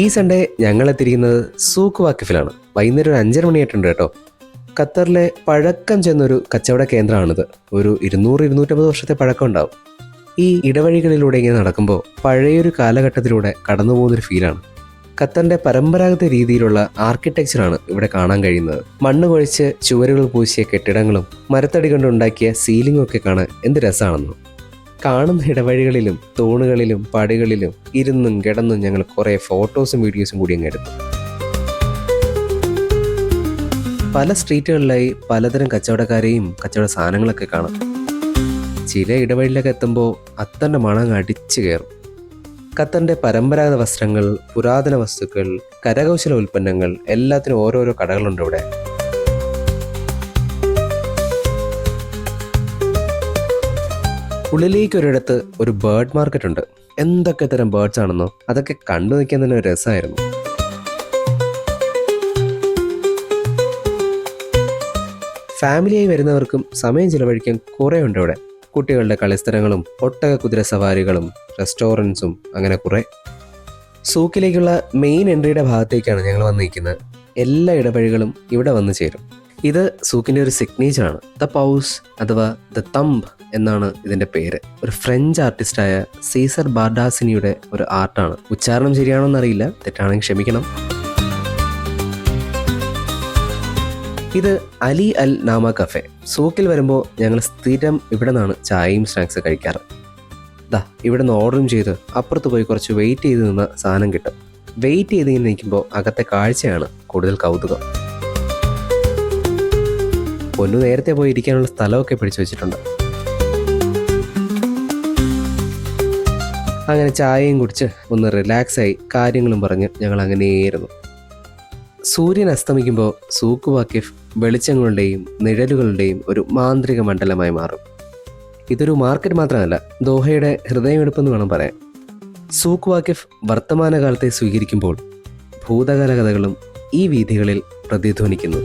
ഈ സൺഡേ ഞങ്ങൾ എത്തിയിരിക്കുന്നത് സൂക്ക് വാക്കിഫിലാണ്. വൈകുന്നേരം ഒരു 5:30 മണിയായിട്ടുണ്ട് കേട്ടോ. ഖത്തറിലെ പഴക്കം ചെന്നൊരു കച്ചവട കേന്ദ്രമാണിത്. ഒരു 200-250 വർഷത്തെ പഴക്കം ഉണ്ടാവും. ഈ ഇടവഴികളിലൂടെ ഇങ്ങനെ നടക്കുമ്പോൾ പഴയൊരു കാലഘട്ടത്തിലൂടെ കടന്നു പോകുന്നൊരു ഫീലാണ്. ഖത്തറിന്റെ പരമ്പരാഗത രീതിയിലുള്ള ആർക്കിടെക്ചറാണ് ഇവിടെ കാണാൻ കഴിയുന്നത്. മണ്ണ് കുഴച്ച് ചുവരുകൾ പൂശിയ കെട്ടിടങ്ങളും മരത്തടി കൊണ്ടുണ്ടാക്കിയ സീലിംഗും ഒക്കെ കാണാൻ എന്ത് രസമാണെന്നോ. കാണുന്ന ഇടവഴികളിലും തൂണുകളിലും പടികളിലും ഇരുന്നും കിടന്നും ഞങ്ങൾ കുറേ ഫോട്ടോസും വീഡിയോസും കൂടി അങ്ങ് എടുത്തു. പല സ്ട്രീറ്റുകളിലായി പലതരം കച്ചവടക്കാരെയും കച്ചവട സാധനങ്ങളൊക്കെ കാണാം. ചില ഇടവഴിയിലൊക്കെ എത്തുമ്പോൾ അത്തൻ്റെ മണം അടിച്ചു കയറും. ഖത്തറിന്റെ പരമ്പരാഗത വസ്ത്രങ്ങൾ, പുരാതന വസ്തുക്കൾ, കരകൗശല ഉൽപ്പന്നങ്ങൾ എല്ലാത്തിനും ഓരോരോ കടകളുണ്ട് ഇവിടെ. ഉള്ളിലേക്ക് ഒരിടത്ത് ഒരു ബേർഡ് മാർക്കറ്റ് ഉണ്ട്. എന്തൊക്കെ തരം ബേർഡ്സ് ആണെന്നോ, അതൊക്കെ കണ്ടു നിൽക്കാൻ തന്നെ ഒരു രസമായിരുന്നു. ഫാമിലിയായി വരുന്നവർക്കും സമയം ചിലവഴിക്കാൻ കുറേ ഉണ്ട് ഇവിടെ. കുട്ടികളുടെ കളിസ്ഥലങ്ങളും ഒട്ടക കുതിര സവാരികളും റെസ്റ്റോറൻറ്റ്സും അങ്ങനെ കുറേ. സൂക്കിലേക്കുള്ള മെയിൻ എൻട്രിയുടെ ഭാഗത്തേക്കാണ് ഞങ്ങൾ വന്നിരിക്കുന്നത്. എല്ലാ ഇടവഴികളും ഇവിടെ വന്നു ചേരും. ഇത് സൂക്കിൻ്റെ ഒരു സിഗ്നേച്ചറാണ്. ദ പൗസ് അഥവാ ദ തംബ് എന്നാണ് ഇതിൻ്റെ പേര്. ഒരു ഫ്രഞ്ച് ആർട്ടിസ്റ്റായ സീസർ ബാർഡാസിനിയുടെ ഒരു ആർട്ടാണ്. ഉച്ചാരണം ശരിയാണോ എന്നറിയില്ല, തെറ്റാണെങ്കിൽ ക്ഷമിക്കണം. ഇത് അലി അൽ നാമ കഫേ. സൂക്കിൽ വരുമ്പോൾ ഞങ്ങൾ സ്ഥിരം ഇവിടെ നിന്നാണ് ചായയും സ്നാക്സ് കഴിക്കാറ്. ഇവിടെ നിന്ന് ഓർഡറും ചെയ്ത് അപ്പുറത്ത് പോയി കുറച്ച് വെയിറ്റ് ചെയ്ത് നിന്ന സാധനം കിട്ടും. വെയിറ്റ് ചെയ്ത് ഇങ്ങനെ നിൽക്കുമ്പോൾ അകത്തെ കാഴ്ചയാണ് കൂടുതൽ കൗതുകം. പൊന്നു നേരത്തെ പോയി ഇരിക്കാനുള്ള സ്ഥലമൊക്കെ പിടിച്ചു വെച്ചിട്ടുണ്ട്. അങ്ങനെ ചായയും കുടിച്ച് ഒന്ന് റിലാക്സായി കാര്യങ്ങളും പറഞ്ഞ് ഞങ്ങൾ അങ്ങനെയായിരുന്നു. സൂര്യൻ അസ്തമിക്കുമ്പോൾ സൂക്ക് വാക്കിഫ് വെളിച്ചങ്ങളുടെയും നിഴലുകളുടെയും ഒരു മാന്ത്രിക മണ്ഡലമായി മാറും. ഇതൊരു മാർക്കറ്റ് മാത്രമല്ല, ദോഹയുടെ ഹൃദയമെടുപ്പെന്ന് വേണം പറയാൻ. സൂക്ക് വാക്കിഫ് വർത്തമാനകാലത്തെ സ്വീകരിക്കുമ്പോൾ ഭൂതകാല കഥകളും ഈ വീഥികളിൽ പ്രതിധ്വനിക്കുന്നു.